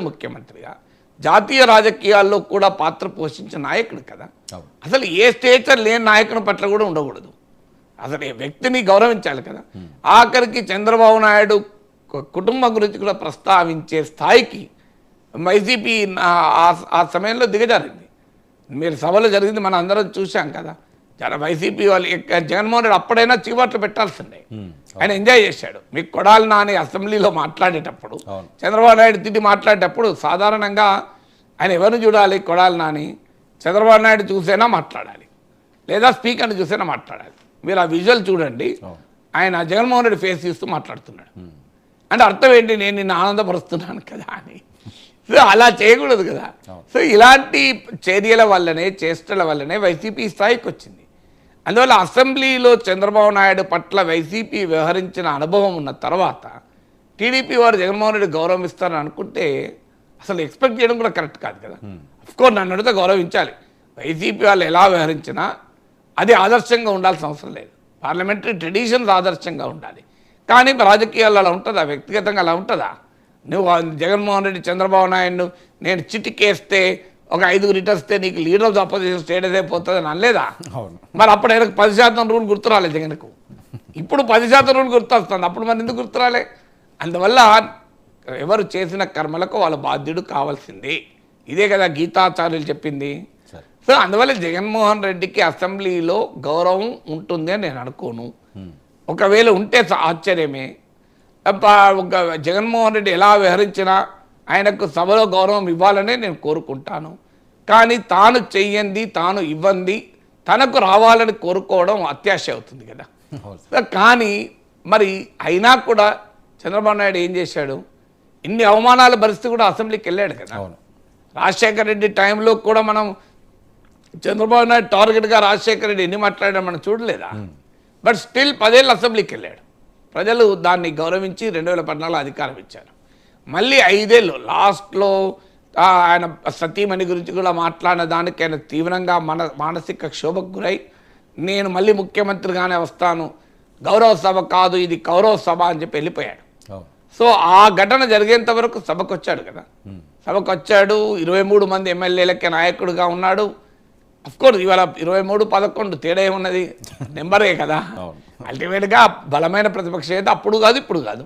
ముఖ్యమంత్రిగా జాతీయ రాజకీయాల్లో కూడా పాత్ర పోషించిన నాయకుడు కదా. అసలు ఏ స్టేచర్ లేని నాయకుని పట్ల కూడా ఉండకూడదు. అసలు ఏ వ్యక్తిని గౌరవించాలి కదా. ఆఖరికి చంద్రబాబు నాయుడు కుటుంబం గురించి కూడా ప్రస్తావించే స్థాయికి వైసీపీ ఆ సమయంలో దిగజారింది. మీరు సభలో జరిగింది మనం అందరం చూసాం కదా. వైసీపీ వాళ్ళు జగన్మోహన్ రెడ్డి అప్పుడైనా చీవాట్లు పెట్టాల్సిందే. ఆయన ఎంజాయ్ చేశాడు. మీకు కొడాలి నాని అసెంబ్లీలో మాట్లాడేటప్పుడు, చంద్రబాబు నాయుడు తిట్టి మాట్లాడేటప్పుడు సాధారణంగా ఆయన ఎవరిని చూడాలి? కొడాలి నాని చంద్రబాబు నాయుడు చూసైనా మాట్లాడాలి, లేదా స్పీకర్ని చూసైనా మాట్లాడాలి. మీరు ఆ విజువల్ చూడండి. ఆయన జగన్మోహన్ రెడ్డి ఫేస్ చూస్తూ మాట్లాడుతున్నాడు. అంటే అర్థం ఏంటి? నేను నిన్ను ఆనందపరుస్తున్నాను కదా అని. సో అలా చేయకూడదు కదా. సో ఇలాంటి చర్యల వల్లనే, చేష్టల వల్లనే వైసీపీ స్థాయికి వచ్చింది. అందువల్ల అసెంబ్లీలో చంద్రబాబు నాయుడు పట్ల వైసీపీ వ్యవహరించిన అనుభవం ఉన్న తర్వాత టీడీపీ వారు జగన్మోహన్ రెడ్డి గౌరవం ఇస్తారని అనుకుంటే అసలు ఎక్స్పెక్ట్ చేయడం కూడా కరెక్ట్ కాదు కదా. అఫ్కోర్స్ నన్ను అడిగితే గౌరవించాలి. వైసీపీ వాళ్ళు ఎలా వ్యవహరించినా అది ఆదర్శంగా ఉండాల్సిన అవసరం లేదు. పార్లమెంటరీ ట్రెడిషన్స్ ఆదర్శంగా ఉండాలి. కానీ రాజకీయాల్లో అలా ఉంటుందా? వ్యక్తిగతంగా అలా ఉంటుందా? నువ్వు జగన్మోహన్ రెడ్డి చంద్రబాబు నాయుడు నేను చిటికేస్తే ఒక 5 రిటర్స్తే నీకు leader of the opposition status అయిపోతుందని అనలేదా? మరి అప్పుడు ఆయనకు 10% రూల్ గుర్తురాలే జగన్కు. ఇప్పుడు 10% రూల్ గుర్తొస్తుంది. అప్పుడు మరి ఎందుకు గుర్తురాలే? అందువల్ల ఎవరు చేసిన కర్మలకు వాళ్ళ బాధ్యుడు కావాల్సిందే. ఇదే కదా గీతాచార్యులు చెప్పింది. సో అందువల్ల జగన్మోహన్ రెడ్డికి అసెంబ్లీలో గౌరవం ఉంటుంది అని నేను అనుకోను. ఒకవేళ ఉంటే ఆశ్చర్యమే. ఒక జగన్మోహన్ రెడ్డి ఎలా వ్యవహరించినా ఆయనకు సభలో గౌరవం ఇవ్వాలనే నేను కోరుకుంటాను. కానీ తాను చెయ్యంది, తాను ఇవ్వంది, తనకు రావాలని కోరుకోవడం అత్యాశ అవుతుంది కదా. కానీ మరి అయినా కూడా చంద్రబాబు నాయుడు ఏం చేశాడు? ఇన్ని అవమానాల పరిస్థితి కూడా అసెంబ్లీకి వెళ్ళాడు కదా. రాజశేఖర రెడ్డి టైంలో కూడా మనం చంద్రబాబు నాయుడు టార్గెట్గా రాజశేఖర రెడ్డి ఎన్ని మాట్లాడాడు మనం చూడలేదా? బట్ స్టిల్ 10 ఏళ్ళు అసెంబ్లీకి వెళ్ళాడు. ప్రజలు దాన్ని గౌరవించి 2014 అధికారం ఇచ్చారు. మళ్ళీ 5 ఏళ్ళు లాస్ట్లో ఆయన సతీమణి గురించి కూడా మాట్లాడిన దానికి ఆయన తీవ్రంగా మానసిక క్షోభకు గురై నేను మళ్ళీ ముఖ్యమంత్రిగానే వస్తాను, గౌరవ సభ కాదు ఇది కౌరవ సభ అని చెప్పి వెళ్ళిపోయాడు. సో ఆ ఘటన జరిగేంత వరకు సభకు వచ్చాడు కదా. సభకు వచ్చాడు, 23 మంది ఎమ్మెల్యేలకే నాయకుడిగా ఉన్నాడు. అఫ్కోర్స్ ఇవాళ 23-11 తేడా ఏమున్నది? నెంబరే కదా. అల్టిమేట్గా బలమైన ప్రతిపక్షం అయితే అప్పుడు కాదు ఇప్పుడు కాదు.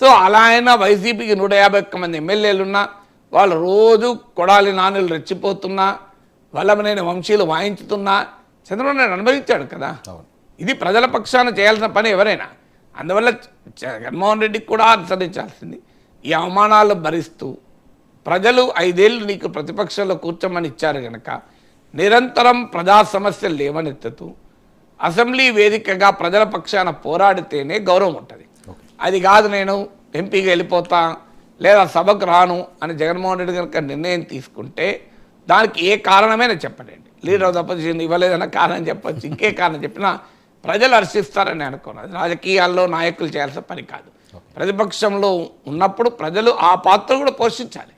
సో అలా అయినా వైసీపీకి 151 మంది ఎమ్మెల్యేలున్నా వాళ్ళు రోజు కొడాలి నానులు రెచ్చిపోతున్నా, వల్లభనేని వంశీలు వాయించుతున్నా చంద్రబాబు నాయుడు అనుభవించాడు కదా. ఇది ప్రజల పక్షాన చేయాల్సిన పని ఎవరైనా. అందువల్ల జగన్మోహన్ రెడ్డికి కూడా అనుసరించాల్సింది. ఈ అవమానాలు భరిస్తూ ప్రజలు 5 ఏళ్ళు నీకు ప్రతిపక్షంలో కూర్చోమని ఇచ్చారు కనుక నిరంతరం ప్రజా సమస్యలు లేవనెత్తుతూ అసెంబ్లీ వేదికగా ప్రజల పక్షాన పోరాడితేనే గౌరవం ఉంటుంది. అది కాదు నేను ఎంపీగా వెళ్ళిపోతా లేదా సభకు రాను అని జగన్మోహన్ రెడ్డి కనుక నిర్ణయం తీసుకుంటే దానికి ఏ కారణమైనా చెప్పండి. లీడర్ ఆఫ్ ద అపోజిషన్ ఇవ్వలేదన్న కారణం చెప్పచ్చు, ఇంకే కారణం చెప్పినా ప్రజలు హర్షిస్తారని అనుకున్నది. రాజకీయాల్లో నాయకులు చేయాల్సిన పని కాదు. ప్రతిపక్షంలో ఉన్నప్పుడు ప్రజలు ఆ పాత్ర కూడా పోషించాలి.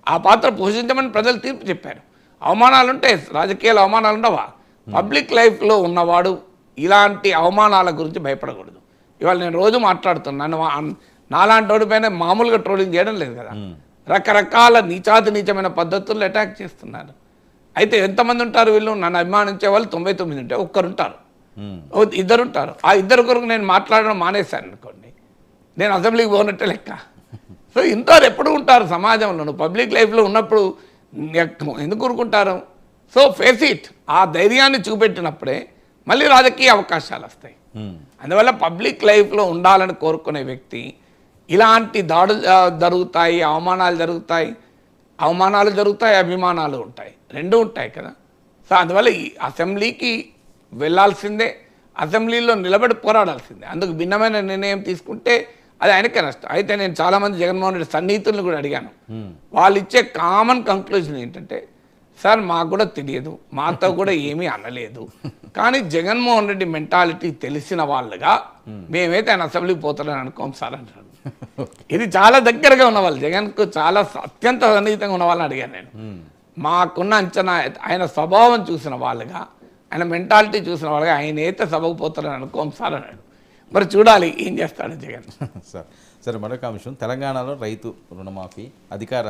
ఆ పాత్ర పోషించమని ప్రజలు తీర్పు చెప్పారు. అవమానాలు ఉంటే రాజకీయాలు అవమానాలు ఉండవా? పబ్లిక్ లైఫ్లో ఉన్నవాడు ఇలాంటి అవమానాల గురించి భయపడకూడదు. ఇవాళ నేను రోజు మాట్లాడుతున్నాను, నాలాంటి వాడిపైన మామూలుగా ట్రోలింగ్ చేయడం లేదు కదా. రకరకాల నీచమైన పద్ధతుల్లో అటాక్ చేస్తున్నారు. అయితే ఎంతమంది ఉంటారు వీళ్ళు? నన్ను అభిమానించే వాళ్ళు 99 ఉంటారు, ఒక్కరుంటారు, 2 ఉంటారు. ఆ 2 కొరకు నేను మాట్లాడడం మానేశాను అనుకోండి, నేను అసెంబ్లీకి పోనట్టే లెక్క. సో ఇంటారు, ఎప్పుడు ఉంటారు సమాజంలో. పబ్లిక్ లైఫ్లో ఉన్నప్పుడు ఎందుకు ఊరుకుంటారు? So face it. ఆ ధైర్యాన్ని చూపెట్టినప్పుడే మళ్ళీ రాజకీయ అవకాశాలు వస్తాయి. అందువల్ల పబ్లిక్ లైఫ్లో ఉండాలని కోరుకునే వ్యక్తి ఇలాంటి దాడులు జరుగుతాయి, అవమానాలు జరుగుతాయి, అభిమానాలు ఉంటాయి, 2 ఉంటాయి కదా. సో అందువల్ల ఈ అసెంబ్లీకి వెళ్ళాల్సిందే, అసెంబ్లీలో నిలబడి పోరాడాల్సిందే. అందుకు భిన్నమైన నిర్ణయం తీసుకుంటే అది ఆయనకే నష్టం. అయితే నేను చాలామంది జగన్మోహన్ రెడ్డి సన్నిహితులను కూడా అడిగాను. వాళ్ళు ఇచ్చే కామన్ కంక్లూజన్ ఏంటంటే, సార్ మాకు కూడా తెలియదు, మాతో కూడా ఏమీ అనలేదు, కానీ జగన్మోహన్ రెడ్డి మెంటాలిటీ తెలిసిన వాళ్ళుగా మేమైతే ఆయన అసెంబ్లీకి పోతారని అనుకోం సార్ అంటారు. ఇది చాలా దగ్గరగా ఉన్న వాళ్ళు, జగన్కు చాలా అత్యంత సన్నిహితంగా ఉన్న వాళ్ళని అడిగాను నేను. మాకున్న అంచనా ఆయన స్వభావం చూసిన వాళ్ళుగా, ఆయన మెంటాలిటీ చూసిన వాళ్ళుగా ఆయన అయితే సభకు పోతారని అనుకోం సార్ అన్నాడు. మరి చూడాలి ఏం చేస్తాడు జగన్. సార్ సరే, మరొక అంశం, తెలంగాణలో రైతు రుణమాఫీ అధికార